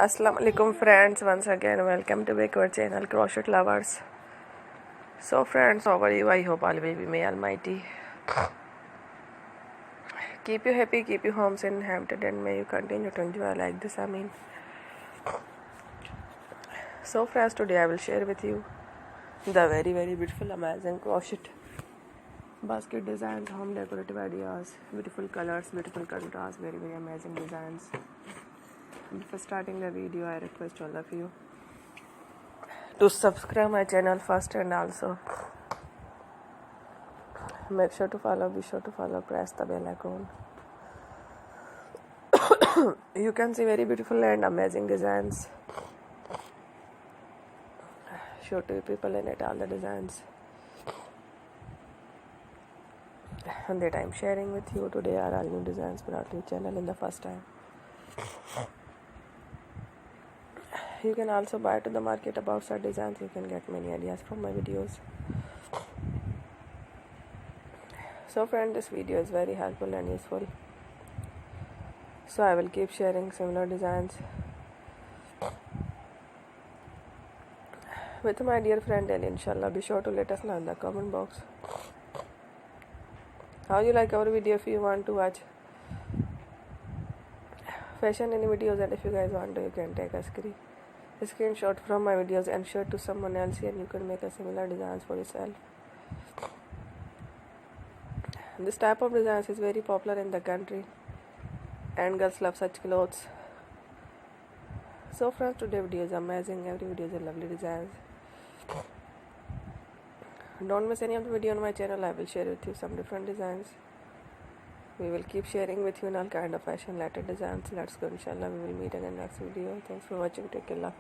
Assalamu alaikum friends, once again welcome to back our channel Crochet Lovers. So friends, how are you? I hope all will be may almighty keep you happy, keep you homes and happy, and may you continue to enjoy like this. So friends, today I will share with you the very beautiful amazing crochet basket designs, home decorative ideas, beautiful colors, beautiful contrast, very amazing designs. Before starting the video, I request all of you to subscribe my channel first, and also be sure to follow, press the bell icon. You can see very beautiful and amazing designs. Show to people in it all the designs and that I'm sharing with you today are all new designs brought to your channel in the first time. You can also buy to the market about such designs. You can get many ideas from my videos. So friend, this video is very helpful and useful. So I will keep sharing similar designs with my dear friend, and inshallah be sure to let us know in the comment box how you like our video. If you want to watch fashion any videos, and if you guys want to, you can take a screenshot from my videos and share to someone else, and you can make a similar designs for yourself. This type of designs is very popular in the country and girls love such clothes. So friends, today's video is amazing. Every video is a lovely designs. Don't miss any of the video on my channel. I will share with you some different designs. We will keep sharing with you in all kind of fashion related designs. Let's go, inshallah. We will meet again next video. Thanks for watching. Take care. Love.